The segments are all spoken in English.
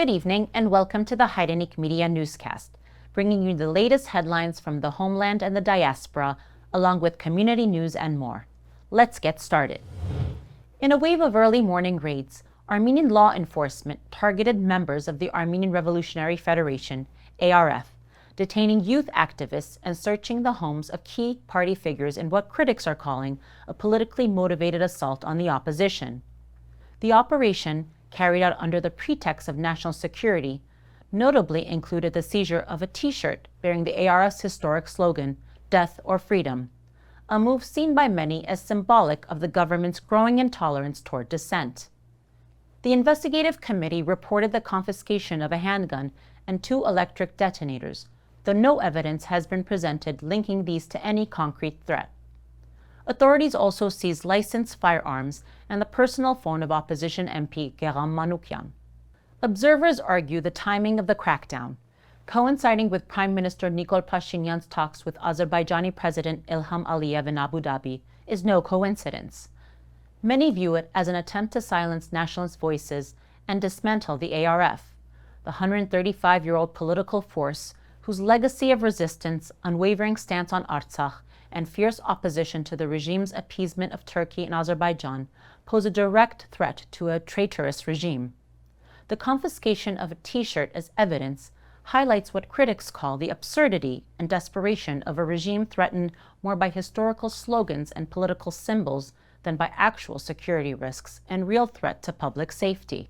Good evening and welcome to the Hairenik Media Newscast, bringing you the latest headlines from the homeland and the diaspora, along with community news and more. Let's get started. In a wave of early morning raids, Armenian law enforcement targeted members of the Armenian Revolutionary Federation, ARF, detaining youth activists and searching the homes of key party figures in what critics are calling a politically motivated assault on the opposition. The operation, carried out under the pretext of national security, notably included the seizure of a T-shirt bearing the ARF's historic slogan, "Death or Freedom," a move seen by many as symbolic of the government's growing intolerance toward dissent. The investigative committee reported the confiscation of a handgun and 2 electric detonators, though no evidence has been presented linking these to any concrete threat. Authorities also seized licensed firearms and the personal phone of opposition MP Aram I. Observers argue the timing of the crackdown, coinciding with Prime Minister Nikol Pashinyan's talks with Azerbaijani President Ilham Aliyev in Abu Dhabi, is no coincidence. Many view it as an attempt to silence nationalist voices and dismantle the ARF, the 135-year-old political force whose legacy of resistance, unwavering stance on Artsakh, and fierce opposition to the regime's appeasement of Turkey and Azerbaijan pose a direct threat to a traitorous regime. The confiscation of a T-shirt as evidence highlights what critics call the absurdity and desperation of a regime threatened more by historical slogans and political symbols than by actual security risks and real threat to public safety.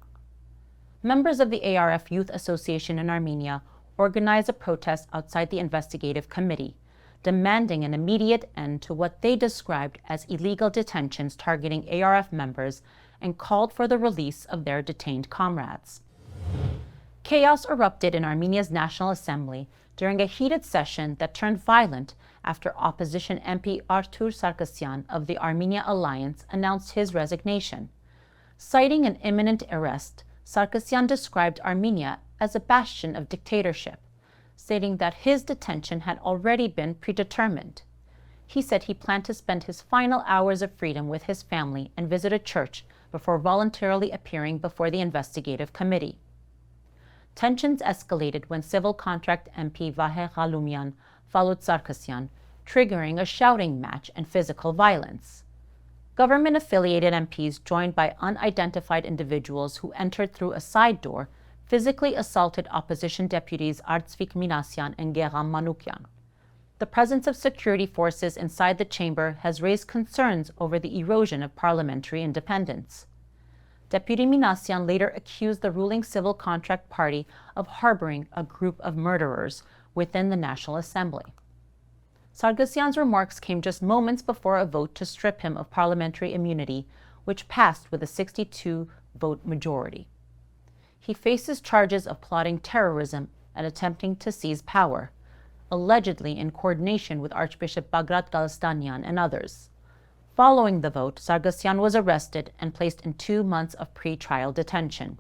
Members of the ARF Youth Association in Armenia organized a protest outside the investigative committee, demanding an immediate end to what they described as illegal detentions targeting ARF members and called for the release of their detained comrades. Chaos erupted in Armenia's National Assembly during a heated session that turned violent after opposition MP Artur Sargsyan of the Armenia Alliance announced his resignation. Citing an imminent arrest, Sargsyan described Armenia as a bastion of dictatorship, stating that his detention had already been predetermined. He said he planned to spend his final hours of freedom with his family and visit a church before voluntarily appearing before the investigative committee. Tensions escalated when civil contract MP Vahe Ghalumian followed Sargsyan, triggering a shouting match and physical violence. Government-affiliated MPs joined by unidentified individuals who entered through a side door physically assaulted opposition deputies Artsakh Liberation and Yerevan Manukyan. The presence of security forces inside the chamber has raised concerns over the erosion of parliamentary independence. Deputy Minasyan later accused the ruling Civil Contract Party of harboring a group of murderers within the National Assembly. Sargsyan's remarks came just moments before a vote to strip him of parliamentary immunity, which passed with a 62-vote majority. He faces charges of plotting terrorism and attempting to seize power, allegedly in coordination with Archbishop Bagrat Galstanyan and others. Following the vote, Sargsyan was arrested and placed in 2 months of pre-trial detention.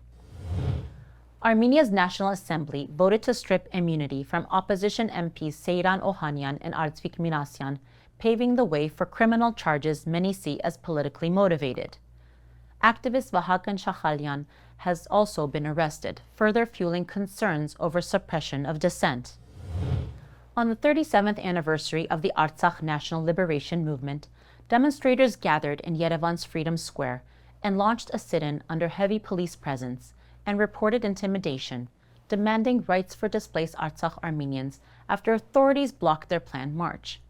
Armenia's National Assembly voted to strip immunity from opposition MPs Seyran Ohanyan and Artsakh Minasyan, paving the way for criminal charges many see as politically motivated. Activist Vahakan Shakhalyan has also been arrested, further fueling concerns over suppression of dissent. On the 37th anniversary of the Artsakh National Liberation Movement, demonstrators gathered in Yerevan's Freedom Square and launched a sit-in under heavy police presence and reported intimidation, demanding rights for displaced Artsakh Armenians after authorities blocked their planned march.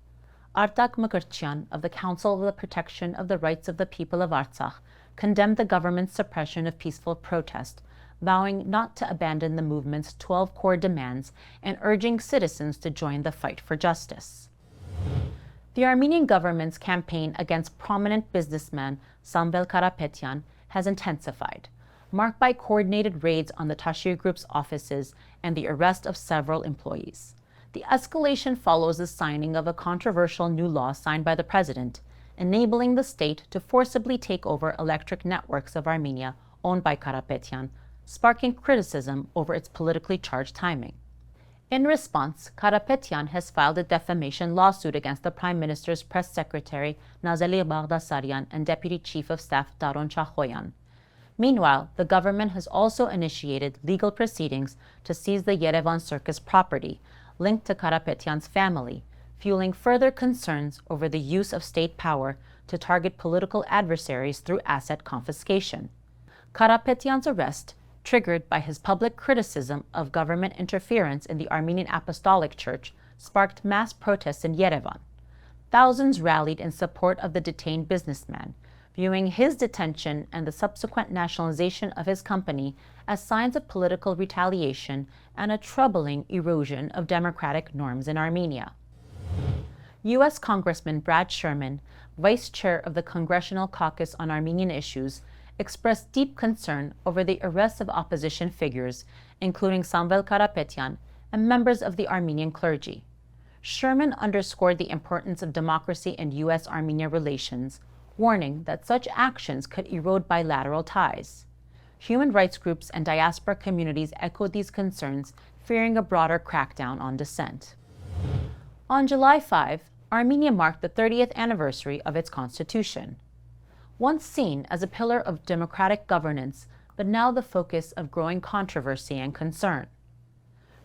Artsakh Mekhitarists of the Council of the Protection of the Rights of the People of Artsakh condemned the government's suppression of peaceful protest, vowing not to abandon the movement's 12 core demands and urging citizens to join the fight for justice. The Armenian government's campaign against prominent businessman Samvel Karapetyan has intensified, marked by coordinated raids on the Tashir Group's offices and the arrest of several employees. The escalation follows the signing of a controversial new law signed by the president, enabling the state to forcibly take over electric networks of Armenia owned by Karapetyan, sparking criticism over its politically charged timing. In response, Karapetyan has filed a defamation lawsuit against the Prime Minister's press secretary Nazeli Baghdasaryan and Deputy Chief of Staff Daron Chahoyan. Meanwhile, the government has also initiated legal proceedings to seize the Yerevan circus property linked to Karapetyan's family, fueling further concerns over the use of state power to target political adversaries through asset confiscation. Karapetyan's arrest, triggered by his public criticism of government interference in the Armenian Apostolic Church, sparked mass protests in Yerevan. Thousands rallied in support of the detained businessman, viewing his detention and the subsequent nationalization of his company as signs of political retaliation and a troubling erosion of democratic norms in Armenia. U.S. Congressman Brad Sherman, vice chair of the Congressional Caucus on Armenian Issues, expressed deep concern over the arrests of opposition figures, including Samvel Karapetyan and members of the Armenian clergy. Sherman underscored the importance of democracy and U.S.-Armenia relations, warning that such actions could erode bilateral ties. Human rights groups and diaspora communities echoed these concerns, fearing a broader crackdown on dissent. On July 5, Armenia marked the 30th anniversary of its constitution. Once seen as a pillar of democratic governance, but now the focus of growing controversy and concern.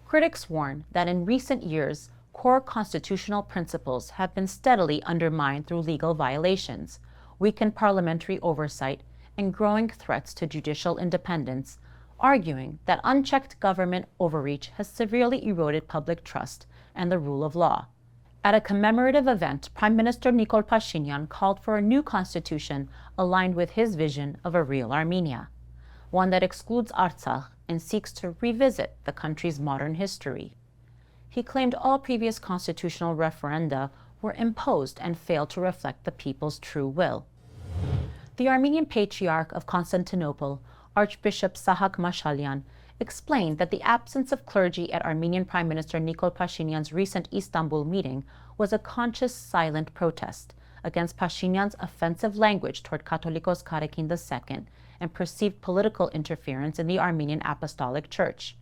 Critics warn that in recent years, core constitutional principles have been steadily undermined through legal violations, weakened parliamentary oversight, and growing threats to judicial independence, arguing that unchecked government overreach has severely eroded public trust and the rule of law. At a commemorative event, Prime Minister Nikol Pashinyan called for a new constitution aligned with his vision of a real Armenia, one that excludes Artsakh and seeks to revisit the country's modern history. He claimed all previous constitutional referenda were imposed and failed to reflect the people's true will. The Armenian Patriarch of Constantinople, Archbishop Sahak Mashalyan, explained that the absence of clergy at Armenian Prime Minister Nikol Pashinyan's recent Istanbul meeting was a conscious, silent protest against Pashinyan's offensive language toward Catholicos Karekin II and perceived political interference in the Armenian Apostolic Church.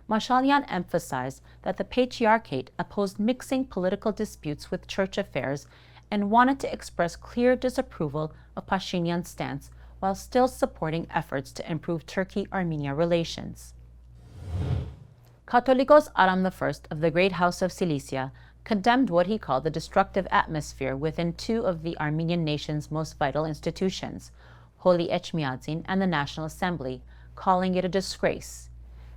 Mashalyan emphasized that the Patriarchate opposed mixing political disputes with church affairs and wanted to express clear disapproval of Pashinyan's stance while still supporting efforts to improve Turkey-Armenia relations. Catholicos Aram I of the Great House of Cilicia condemned what he called the destructive atmosphere within two of the Armenian nation's most vital institutions, Holy Echmiadzin and the National Assembly, calling it a disgrace.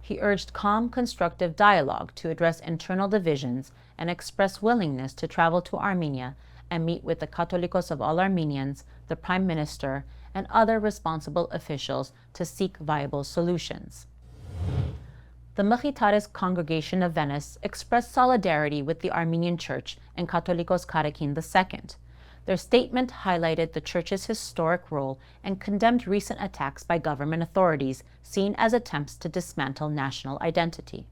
He urged calm, constructive dialogue to address internal divisions and express willingness to travel to Armenia and meet with the Catholicos of all Armenians, the Prime Minister, and other responsible officials to seek viable solutions. The Mekhitarists congregation of Venice expressed solidarity with the Armenian Church and Catholicos Karekin II. Their statement highlighted the Church's historic role and condemned recent attacks by government authorities seen as attempts to dismantle national identity.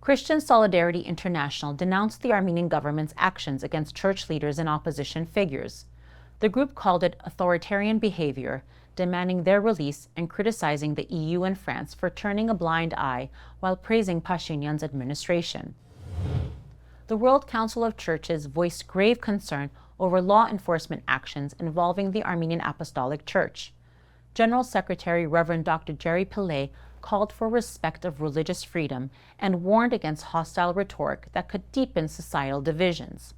Christian Solidarity International denounced the Armenian government's actions against church leaders and opposition figures. The group called it authoritarian behavior, demanding their release and criticizing the EU and France for turning a blind eye while praising Pashinyan's administration. The World Council of Churches voiced grave concern over law enforcement actions involving the Armenian Apostolic Church. General Secretary Reverend Dr. Jerry Pillay called for respect of religious freedom and warned against hostile rhetoric that could deepen societal divisions.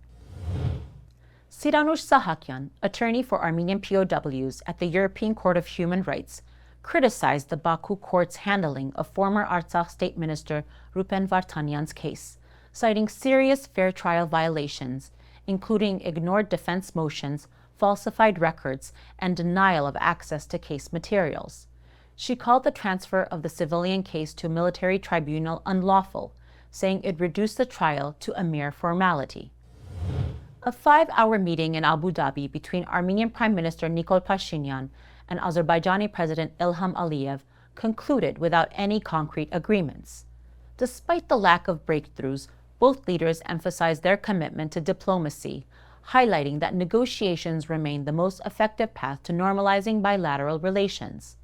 Siranush Sahakyan, attorney for Armenian POWs at the European Court of Human Rights, criticized the Baku court's handling of former Artsakh State Minister Ruben Vardanyan's case, citing serious fair trial violations, including ignored defense motions, falsified records, and denial of access to case materials. She called the transfer of the civilian case to a military tribunal unlawful, saying it reduced the trial to a mere formality. A 5-hour meeting in Abu Dhabi between Armenian Prime Minister Nikol Pashinyan and Azerbaijani President Ilham Aliyev concluded without any concrete agreements. Despite the lack of breakthroughs, both leaders emphasized their commitment to diplomacy, highlighting that negotiations remain the most effective path to normalizing bilateral relations.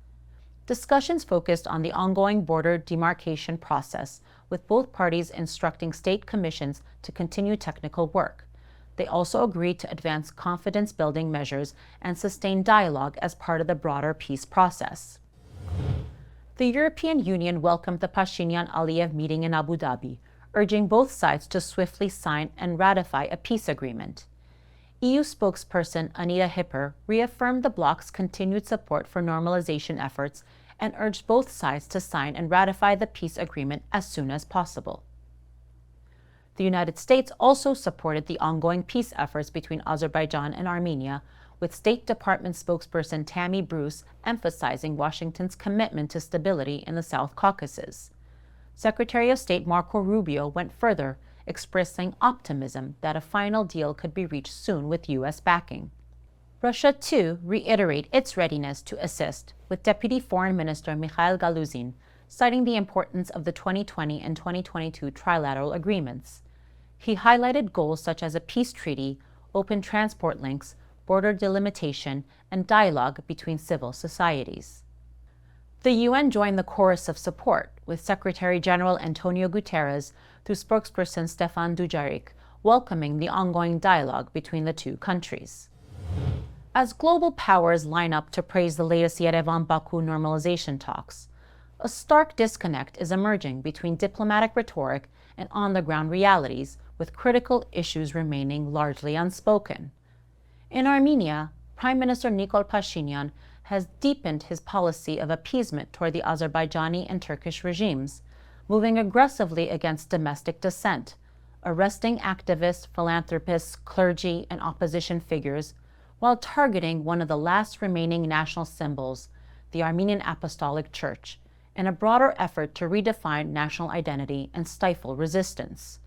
Discussions focused on the ongoing border demarcation process, with both parties instructing state commissions to continue technical work. They also agreed to advance confidence-building measures and sustain dialogue as part of the broader peace process. The European Union welcomed the Pashinyan-Aliyev meeting in Abu Dhabi, urging both sides to swiftly sign and ratify a peace agreement. EU spokesperson Anita Hipper reaffirmed the bloc's continued support for normalization efforts and urged both sides to sign and ratify the peace agreement as soon as possible. The United States also supported the ongoing peace efforts between Azerbaijan and Armenia, with State Department spokesperson Tammy Bruce emphasizing Washington's commitment to stability in the South Caucasus. Secretary of State Marco Rubio went further, expressing optimism that a final deal could be reached soon with U.S. backing. Russia, too, reiterated its readiness to assist, with Deputy Foreign Minister Mikhail Galuzin citing the importance of the 2020 and 2022 trilateral agreements. He highlighted goals such as a peace treaty, open transport links, border delimitation, and dialogue between civil societies. The UN joined the chorus of support, with Secretary General Antonio Guterres, through spokesperson Stefan Dujarric, welcoming the ongoing dialogue between the two countries. As global powers line up to praise the latest Yerevan-Baku normalization talks, a stark disconnect is emerging between diplomatic rhetoric and on-the-ground realities, with critical issues remaining largely unspoken. In Armenia, Prime Minister Nikol Pashinyan has deepened his policy of appeasement toward the Azerbaijani and Turkish regimes, moving aggressively against domestic dissent, arresting activists, philanthropists, clergy, and opposition figures, while targeting one of the last remaining national symbols, the Armenian Apostolic Church, in a broader effort to redefine national identity and stifle resistance.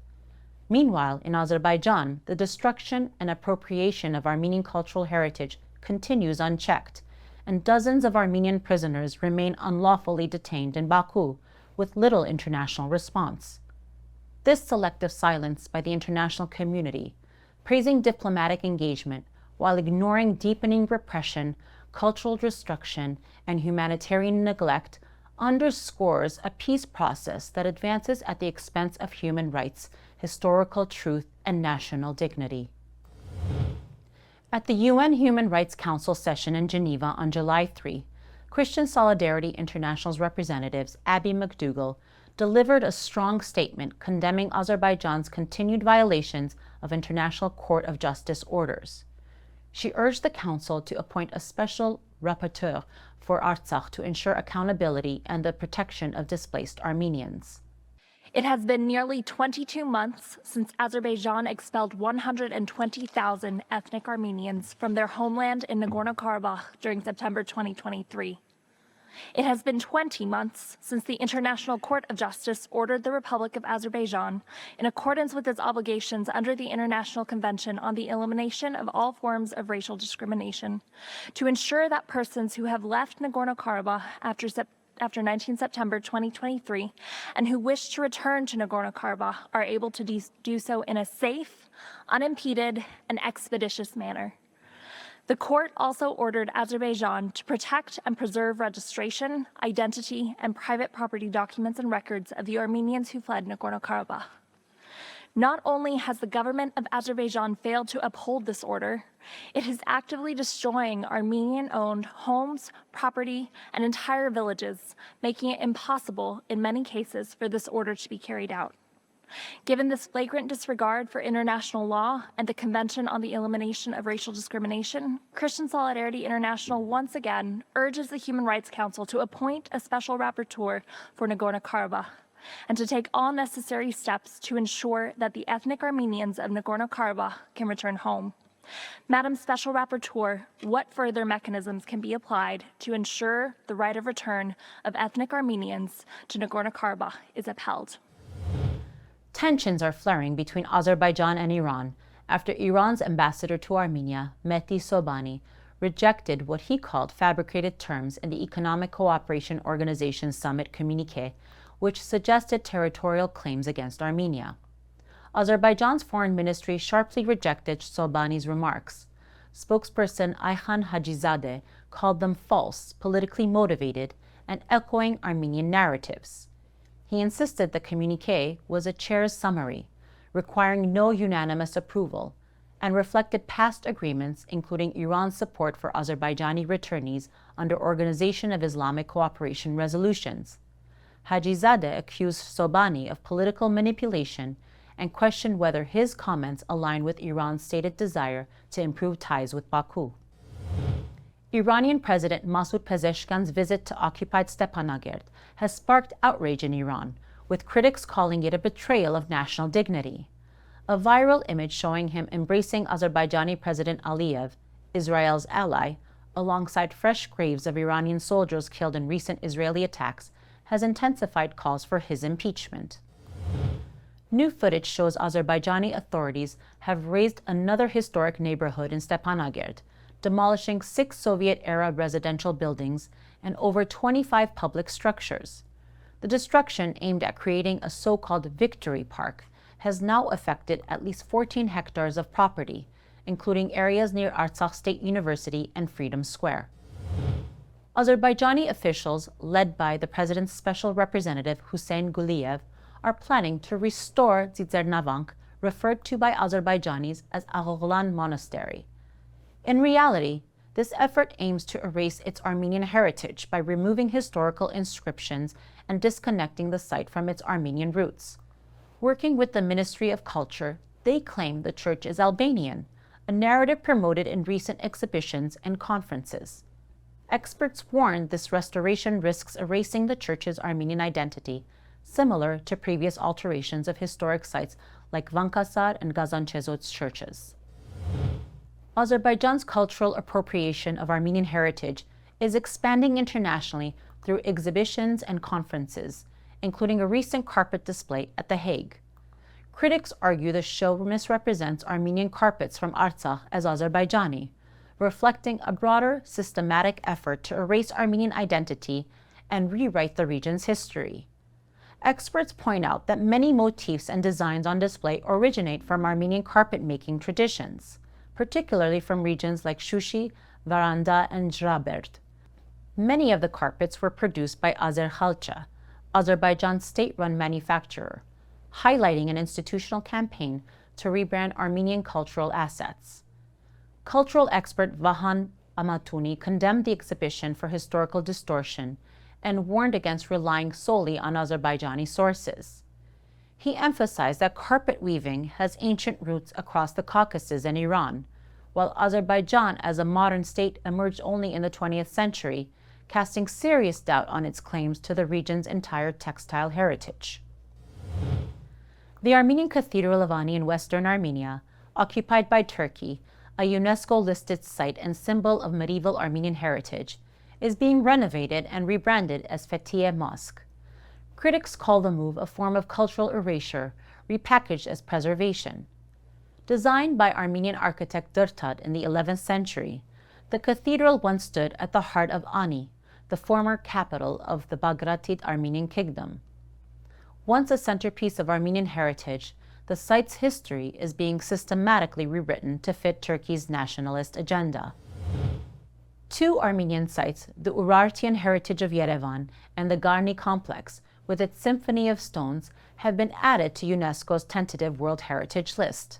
Meanwhile, in Azerbaijan, the destruction and appropriation of Armenian cultural heritage continues unchecked, and dozens of Armenian prisoners remain unlawfully detained in Baku, with little international response. This selective silence by the international community, praising diplomatic engagement while ignoring deepening repression, cultural destruction, and humanitarian neglect, underscores a peace process that advances at the expense of human rights, historical truth, and national dignity. At the UN Human Rights Council session in Geneva on July 3, Christian Solidarity International's representatives Abby McDougall delivered a strong statement condemning Azerbaijan's continued violations of International Court of Justice orders. She urged the Council to appoint a special rapporteur for Artsakh to ensure accountability and the protection of displaced Armenians. It has been nearly 22 months since Azerbaijan expelled 120,000 ethnic Armenians from their homeland in Nagorno-Karabakh during September 2023. It has been 20 months since the International Court of Justice ordered the Republic of Azerbaijan, in accordance with its obligations under the International Convention on the Elimination of All Forms of Racial Discrimination, to ensure that persons who have left Nagorno-Karabakh after 19 September 2023 and who wish to return to Nagorno-Karabakh are able to do so in a safe, unimpeded, and expeditious manner. The court also ordered Azerbaijan to protect and preserve registration, identity, and private property documents and records of the Armenians who fled Nagorno-Karabakh. Not only has the government of Azerbaijan failed to uphold this order, it is actively destroying Armenian-owned homes, property, and entire villages, making it impossible, in many cases, for this order to be carried out. Given this flagrant disregard for international law and the Convention on the Elimination of Racial Discrimination, Christian Solidarity International once again urges the Human Rights Council to appoint a special rapporteur for Nagorno-Karabakh and to take all necessary steps to ensure that the ethnic Armenians of Nagorno-Karabakh can return home. Madam Special Rapporteur, what further mechanisms can be applied to ensure the right of return of ethnic Armenians to Nagorno-Karabakh is upheld? Tensions are flaring between Azerbaijan and Iran after Iran's ambassador to Armenia, Mehdi Sobhani, rejected what he called fabricated terms in the Economic Cooperation Organization Summit communiqué, which suggested territorial claims against Armenia. Azerbaijan's foreign ministry sharply rejected Sobhani's remarks. Spokesperson Ayhan Hajizadeh called them false, politically motivated, and echoing Armenian narratives. He insisted the communiqué was a chair's summary, requiring no unanimous approval, and reflected past agreements, including Iran's support for Azerbaijani returnees under Organization of Islamic Cooperation resolutions. Hajizadeh accused Sobhani of political manipulation and questioned whether his comments align with Iran's stated desire to improve ties with Baku. Iranian President Masoud Pezeshkian's visit to occupied Stepanakert has sparked outrage in Iran, with critics calling it a betrayal of national dignity. A viral image showing him embracing Azerbaijani President Aliyev, Israel's ally, alongside fresh graves of Iranian soldiers killed in recent Israeli attacks, has intensified calls for his impeachment. New footage shows Azerbaijani authorities have razed another historic neighborhood in Stepanakert, demolishing 6 Soviet-era residential buildings and over 25 public structures. The destruction, aimed at creating a so-called victory park, has now affected at least 14 hectares of property, including areas near Artsakh State University and Freedom Square. Azerbaijani officials, led by the president's special representative Hussein Guliyev, are planning to restore Tsitsernavank, referred to by Azerbaijanis as Aghoglan Monastery. In reality, this effort aims to erase its Armenian heritage by removing historical inscriptions and disconnecting the site from its Armenian roots. Working with the Ministry of Culture, they claim the church is Albanian, a narrative promoted in recent exhibitions and conferences. Experts warn this restoration risks erasing the church's Armenian identity, similar to previous alterations of historic sites like Vankasar and Gazanchezot's churches. Azerbaijan's cultural appropriation of Armenian heritage is expanding internationally through exhibitions and conferences, including a recent carpet display at The Hague. Critics argue the show misrepresents Armenian carpets from Artsakh as Azerbaijani, reflecting a broader, systematic effort to erase Armenian identity and rewrite the region's history. Experts point out that many motifs and designs on display originate from Armenian carpet-making traditions, particularly from regions like Shushi, Varanda, and Jraberd. Many of the carpets were produced by Azerkhalcha, Azerbaijan's state-run manufacturer, highlighting an institutional campaign to rebrand Armenian cultural assets. Cultural expert Vahan Amatuni condemned the exhibition for historical distortion and warned against relying solely on Azerbaijani sources. He emphasized that carpet weaving has ancient roots across the Caucasus and Iran, while Azerbaijan as a modern state emerged only in the 20th century, casting serious doubt on its claims to the region's entire textile heritage. The Armenian Cathedral of Ani in western Armenia, occupied by Turkey, a UNESCO-listed site and symbol of medieval Armenian heritage, is being renovated and rebranded as Fethiye Mosque. Critics call the move a form of cultural erasure, repackaged as preservation. Designed by Armenian architect Durtad in the 11th century, the cathedral once stood at the heart of Ani, the former capital of the Bagratid Armenian Kingdom. Once a centerpiece of Armenian heritage, the site's history is being systematically rewritten to fit Turkey's nationalist agenda. 2 Armenian sites, the Urartian heritage of Yerevan and the Garni complex, with its symphony of stones, have been added to UNESCO's tentative World Heritage List.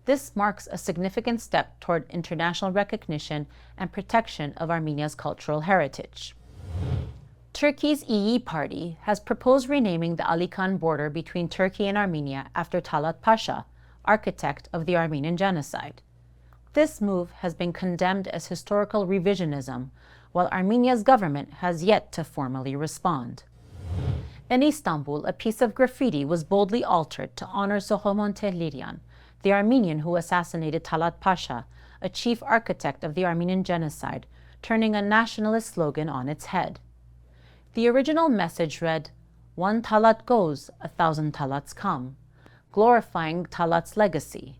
This marks a significant step toward international recognition and protection of Armenia's cultural heritage. Turkey's İyi Party has proposed renaming the Alikan border between Turkey and Armenia after Talaat Pasha, architect of the Armenian Genocide. This move has been condemned as historical revisionism, while Armenia's government has yet to formally respond. In Istanbul, a piece of graffiti was boldly altered to honor Homenetmen Navasartian, the Armenian who assassinated Talaat Pasha, a chief architect of the Armenian Genocide, turning a nationalist slogan on its head. The original message read, "One Talaat goes, 1,000 Talaats come," glorifying Talaat's legacy.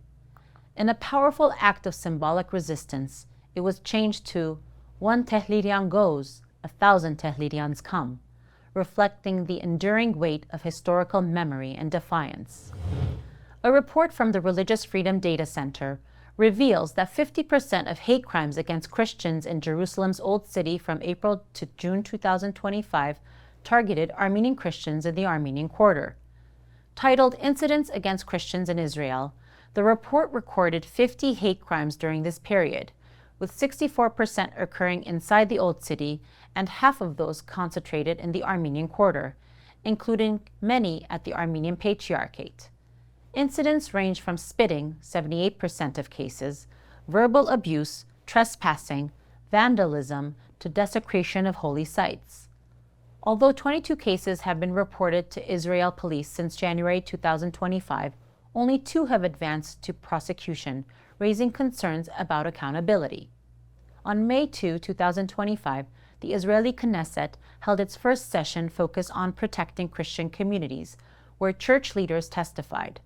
In a powerful act of symbolic resistance, it was changed to, "One Tehlirian goes, 1,000 Tehlirians come," reflecting the enduring weight of historical memory and defiance. A report from the Religious Freedom Data Center reveals that 50% of hate crimes against Christians in Jerusalem's Old City from April to June 2025 targeted Armenian Christians in the Armenian Quarter. Titled Incidents Against Christians in Israel, The report recorded 50 hate crimes during this period, with 64% occurring inside the Old City and half of those concentrated in the Armenian Quarter, including many at the Armenian Patriarchate. Incidents range from spitting, 78% of cases, verbal abuse, trespassing, vandalism, to desecration of holy sites. Although 22 cases have been reported to Israel police since January 2025, only 2 have advanced to prosecution, raising concerns about accountability. On May 2, 2025, the Israeli Knesset held its first session focused on protecting Christian communities, where church leaders testified.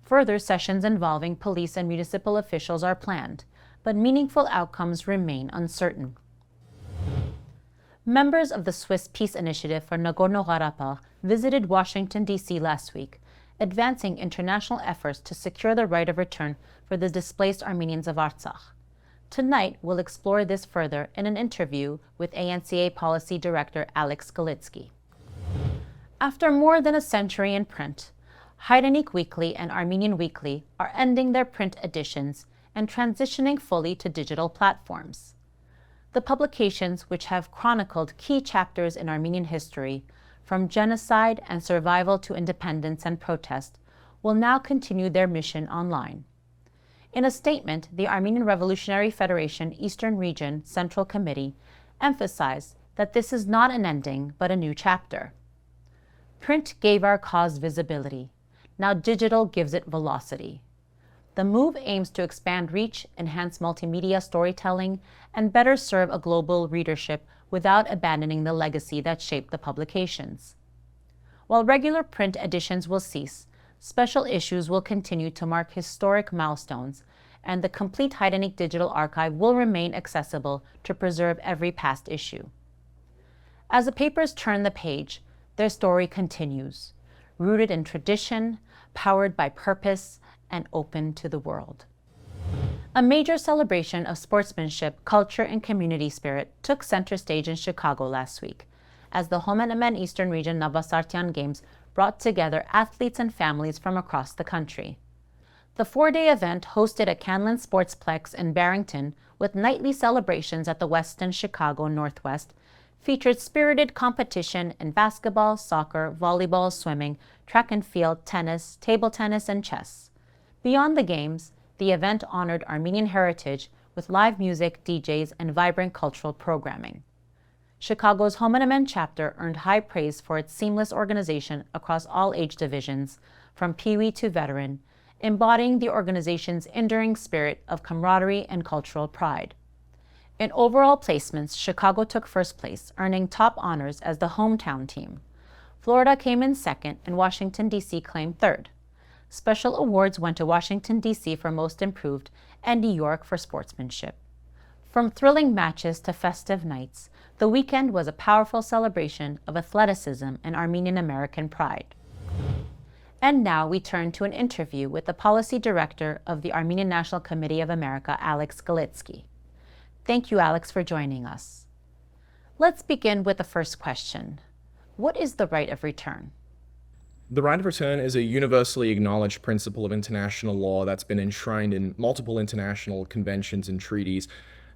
Further sessions involving police and municipal officials are planned, but meaningful outcomes remain uncertain. Members of the Swiss Peace Initiative for Nagorno-Karabakh visited Washington, D.C. last week, advancing international efforts to secure the right of return for the displaced Armenians of Artsakh. Tonight, we'll explore this further in an interview with ANCA Policy Director Alex Galitsky. After more than a century in print, Hairenik Weekly and Armenian Weekly are ending their print editions and transitioning fully to digital platforms. The publications, which have chronicled key chapters in Armenian history, from genocide and survival to independence and protest, will now continue their mission online. In a statement, the Armenian Revolutionary Federation Eastern Region Central Committee emphasized that this is not an ending, but a new chapter. Print gave our cause visibility. Now digital gives it velocity. The move aims to expand reach, enhance multimedia storytelling, and better serve a global readership without abandoning the legacy that shaped the publications. While regular print editions will cease, special issues will continue to mark historic milestones, and the complete Hairenik digital archive will remain accessible to preserve every past issue. As the papers turn the page, their story continues, rooted in tradition, powered by purpose, and open to the world. A major celebration of sportsmanship, culture, and community spirit took center stage in Chicago last week, as the Homenetmen Eastern Region Navasartian Games brought together athletes and families from across the country. The 4-day event, hosted at Canlan Sportsplex in Barrington with nightly celebrations at the Westin Chicago Northwest, featured spirited competition in basketball, soccer, volleyball, swimming, track and field, tennis, table tennis, and chess. Beyond the games, the event honored Armenian heritage with live music, DJs, and vibrant cultural programming. Chicago's Homenetmen chapter earned high praise for its seamless organization across all age divisions, from Pee-wee to veteran, embodying the organization's enduring spirit of camaraderie and cultural pride. In overall placements, Chicago took first place, earning top honors as the hometown team. Florida came in second, and Washington, D.C. claimed third. Special awards went to Washington, D.C. for Most Improved and New York for sportsmanship. From thrilling matches to festive nights, the weekend was a powerful celebration of athleticism and Armenian American pride. And now we turn to an interview with the Policy Director of the Armenian National Committee of America, Alex Galitsky. Thank you, Alex, for joining us. Let's begin with the first question. What is the right of return? The right of return is a universally acknowledged principle of international law that's been enshrined in multiple international conventions and treaties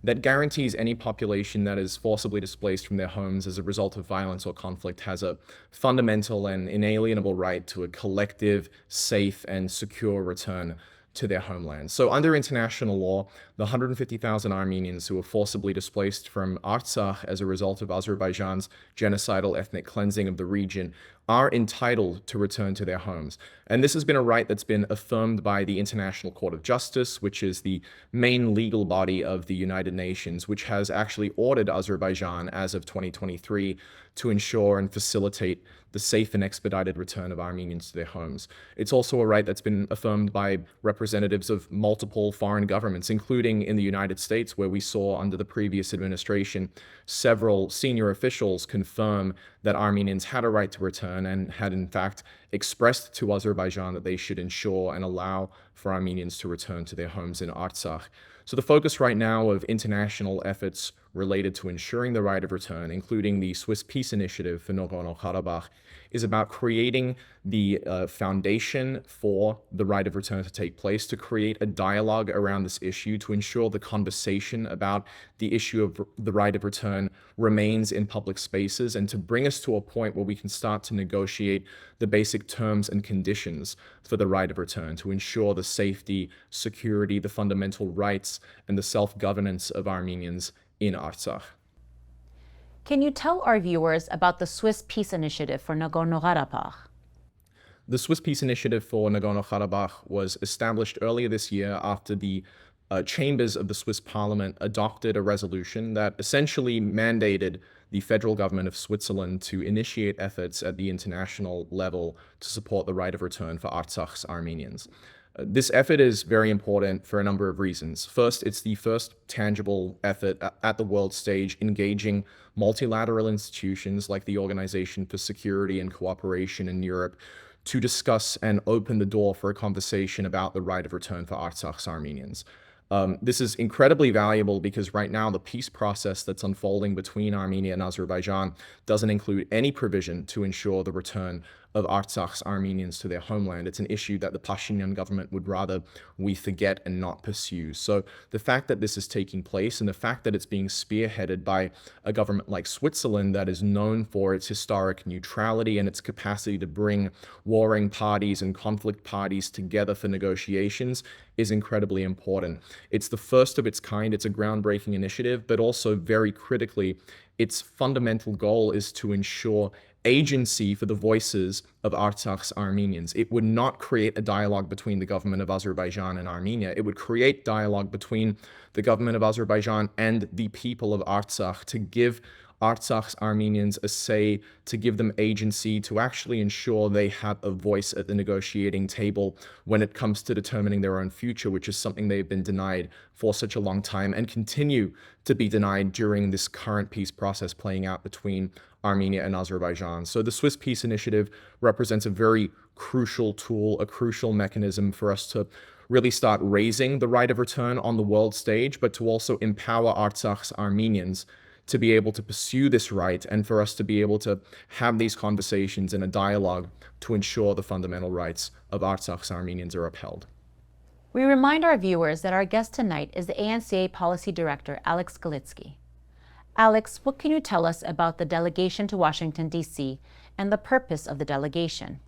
that guarantees any population that is forcibly displaced from their homes as a result of violence or conflict has a fundamental and inalienable right to a collective, safe, and secure return to their homeland. So under international law, the 150,000 Armenians who were forcibly displaced from Artsakh as a result of Azerbaijan's genocidal ethnic cleansing of the region are entitled to return to their homes. And this has been a right that's been affirmed by the International Court of Justice, which is the main legal body of the United Nations, which has actually ordered Azerbaijan as of 2023 to ensure and facilitate the safe and expedited return of Armenians to their homes. It's also a right that's been affirmed by representatives of multiple foreign governments, including in the United States, where we saw under the previous administration several senior officials confirm that Armenians had a right to return and had in fact expressed to Azerbaijan that they should ensure and allow for Armenians to return to their homes in Artsakh. So the focus right now of international efforts related to ensuring the right of return, including the Swiss Peace Initiative for Nagorno-Karabakh, is about creating the foundation for the right of return to take place, to create a dialogue around this issue, to ensure the conversation about the issue of the right of return remains in public spaces, and to bring us to a point where we can start to negotiate the basic terms and conditions for the right of return, to ensure the safety, security, the fundamental rights, and the self-governance of Armenians in Artsakh. Can you tell our viewers about the Swiss Peace Initiative for Nagorno-Karabakh? The Swiss Peace Initiative for Nagorno-Karabakh was established earlier this year after the chambers of the Swiss Parliament adopted a resolution that essentially mandated the federal government of Switzerland to initiate efforts at the international level to support the right of return for Artsakh's Armenians. This effort is very important for a number of reasons. First, it's the first tangible effort at the world stage engaging multilateral institutions like the Organization for Security and Cooperation in Europe to discuss and open the door for a conversation about the right of return for Artsakh's Armenians. This is incredibly valuable because right now the peace process that's unfolding between Armenia and Azerbaijan doesn't include any provision to ensure the return of Artsakh's Armenians to their homeland. It's an issue that the Pashinyan government would rather we forget and not pursue. So the fact that this is taking place and the fact that it's being spearheaded by a government like Switzerland that is known for its historic neutrality and its capacity to bring warring parties and conflict parties together for negotiations is incredibly important. It's the first of its kind. It's a groundbreaking initiative, but also very critically, its fundamental goal is to ensure agency for the voices of Artsakh's Armenians. It would not create a dialogue between the government of Azerbaijan and Armenia. It would create dialogue between the government of Azerbaijan and the people of Artsakh to give Artsakh's Armenians a say, to give them agency, to actually ensure they have a voice at the negotiating table when it comes to determining their own future, which is something they've been denied for such a long time and continue to be denied during this current peace process playing out between Armenia and Azerbaijan. So the Swiss Peace Initiative represents a very crucial tool, a crucial mechanism for us to really start raising the right of return on the world stage, but to also empower Artsakh's Armenians to be able to pursue this right and for us to be able to have these conversations in a dialogue to ensure the fundamental rights of Artsakh's Armenians are upheld. We remind our viewers that our guest tonight is the ANCA Policy Director, Alex Galitsky. Alex, what can you tell us about the delegation to Washington, D.C. and the purpose of the delegation?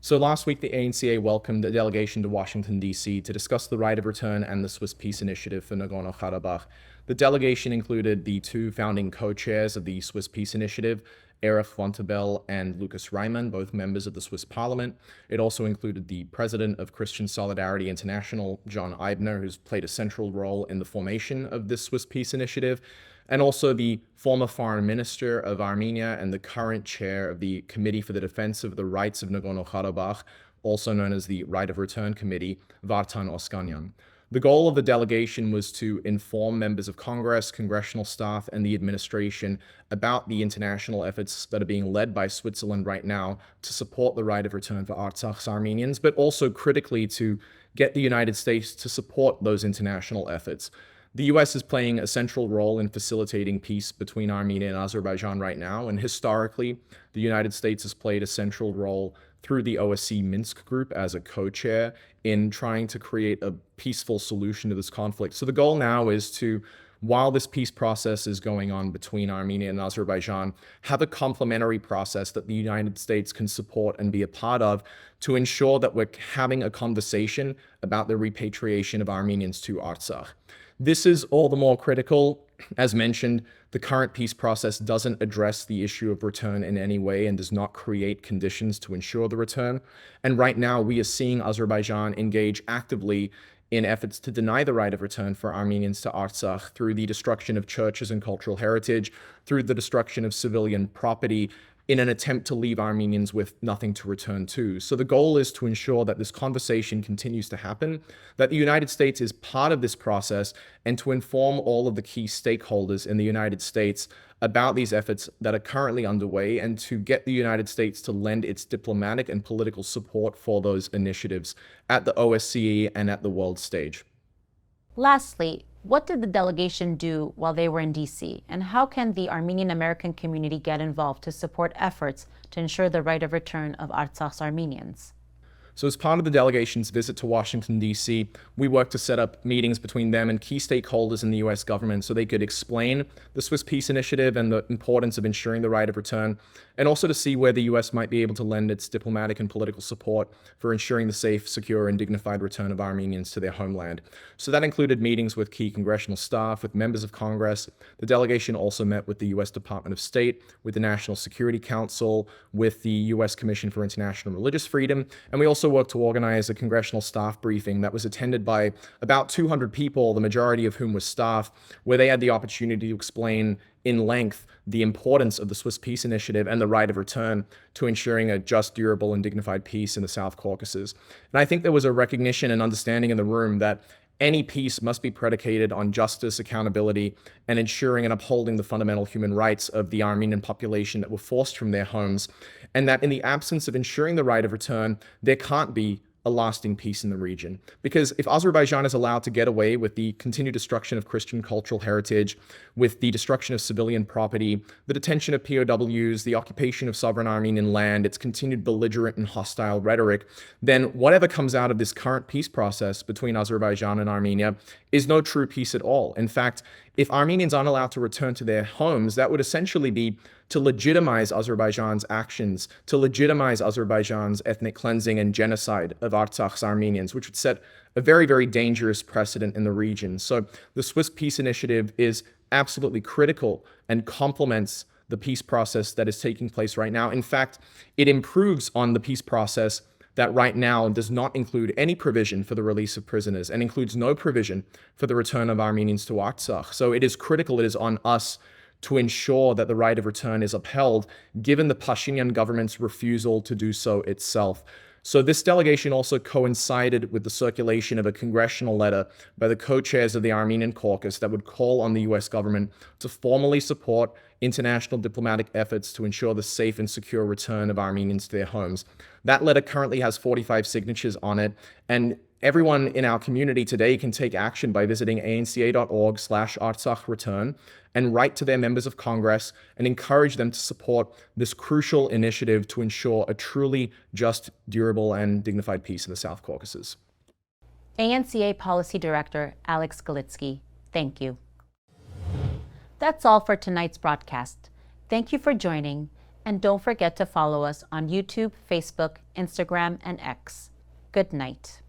So last week, the ANCA welcomed a delegation to Washington, D.C. to discuss the right of return and the Swiss Peace Initiative for Nagorno-Karabakh. The delegation included the two founding co-chairs of the Swiss Peace Initiative, Erich Vontabel and Lucas Reimann, both members of the Swiss Parliament. It also included the president of Christian Solidarity International, John Eibner, who's played a central role in the formation of this Swiss Peace Initiative, and also the former foreign minister of Armenia and the current chair of the Committee for the Defense of the Rights of Nagorno-Karabakh, also known as the Right of Return Committee, Vartan Oskanyan. The goal of the delegation was to inform members of Congress, congressional staff, and the administration about the international efforts that are being led by Switzerland right now to support the right of return for Artsakh's Armenians, but also critically to get the United States to support those international efforts. The US is playing a central role in facilitating peace between Armenia and Azerbaijan right now, and historically, the United States has played a central role through the OSCE Minsk group as a co-chair in trying to create a peaceful solution to this conflict. So the goal now is to, while this peace process is going on between Armenia and Azerbaijan, have a complementary process that the United States can support and be a part of to ensure that we're having a conversation about the repatriation of Armenians to Artsakh. This is all the more critical. As mentioned, the current peace process doesn't address the issue of return in any way and does not create conditions to ensure the return. And right now, we are seeing Azerbaijan engage actively in efforts to deny the right of return for Armenians to Artsakh through the destruction of churches and cultural heritage, through the destruction of civilian property, in an attempt to leave Armenians with nothing to return to. So the goal is to ensure that this conversation continues to happen, that the United States is part of this process, and to inform all of the key stakeholders in the United States about these efforts that are currently underway, and to get the United States to lend its diplomatic and political support for those initiatives at the OSCE and at the world stage. Lastly, What did the delegation do while they were in DC, and how can the Armenian American community get involved to support efforts to ensure the right of return of Artsakh's Armenians? So as part of the delegation's visit to Washington, D.C., we worked to set up meetings between them and key stakeholders in the U.S. government so they could explain the Swiss Peace Initiative and the importance of ensuring the right of return, and also to see where the U.S. might be able to lend its diplomatic and political support for ensuring the safe, secure, and dignified return of Armenians to their homeland. So that included meetings with key congressional staff, with members of Congress. The delegation also met with the U.S. Department of State, with the National Security Council, with the U.S. Commission for International Religious Freedom, and we also worked to organize a congressional staff briefing that was attended by about 200 people, the majority of whom was staff, where they had the opportunity to explain in length the importance of the Swiss Peace Initiative and the right of return to ensuring a just, durable, and dignified peace in the South Caucasus. And I think there was a recognition and understanding in the room that any peace must be predicated on justice, accountability, and ensuring and upholding the fundamental human rights of the Armenian population that were forced from their homes, and that in the absence of ensuring the right of return, there can't be a lasting peace in the region. Because if Azerbaijan is allowed to get away with the continued destruction of Christian cultural heritage, with the destruction of civilian property, the detention of POWs, the occupation of sovereign Armenian land, its continued belligerent and hostile rhetoric, then whatever comes out of this current peace process between Azerbaijan and Armenia is no true peace at all. In fact, if Armenians aren't allowed to return to their homes, that would essentially be to legitimize Azerbaijan's actions, to legitimize Azerbaijan's ethnic cleansing and genocide of Artsakh's Armenians, which would set a very, very dangerous precedent in the region. So the Swiss Peace Initiative is absolutely critical and complements the peace process that is taking place right now. In fact, it improves on the peace process that right now does not include any provision for the release of prisoners and includes no provision for the return of Armenians to Artsakh. So it is critical, it is on us to ensure that the right of return is upheld, given the Pashinyan government's refusal to do so itself. So this delegation also coincided with the circulation of a congressional letter by the co-chairs of the Armenian Caucus that would call on the U.S. government to formally support international diplomatic efforts to ensure the safe and secure return of Armenians to their homes. That letter currently has 45 signatures on it, and everyone in our community today can take action by visiting anca.org/ArtsakhReturn and write to their members of Congress and encourage them to support this crucial initiative to ensure a truly just, durable, and dignified peace in the South Caucasus. ANCA Policy Director Alex Galitsky, thank you. That's all for tonight's broadcast. Thank you for joining, and don't forget to follow us on YouTube, Facebook, Instagram, and X. Good night.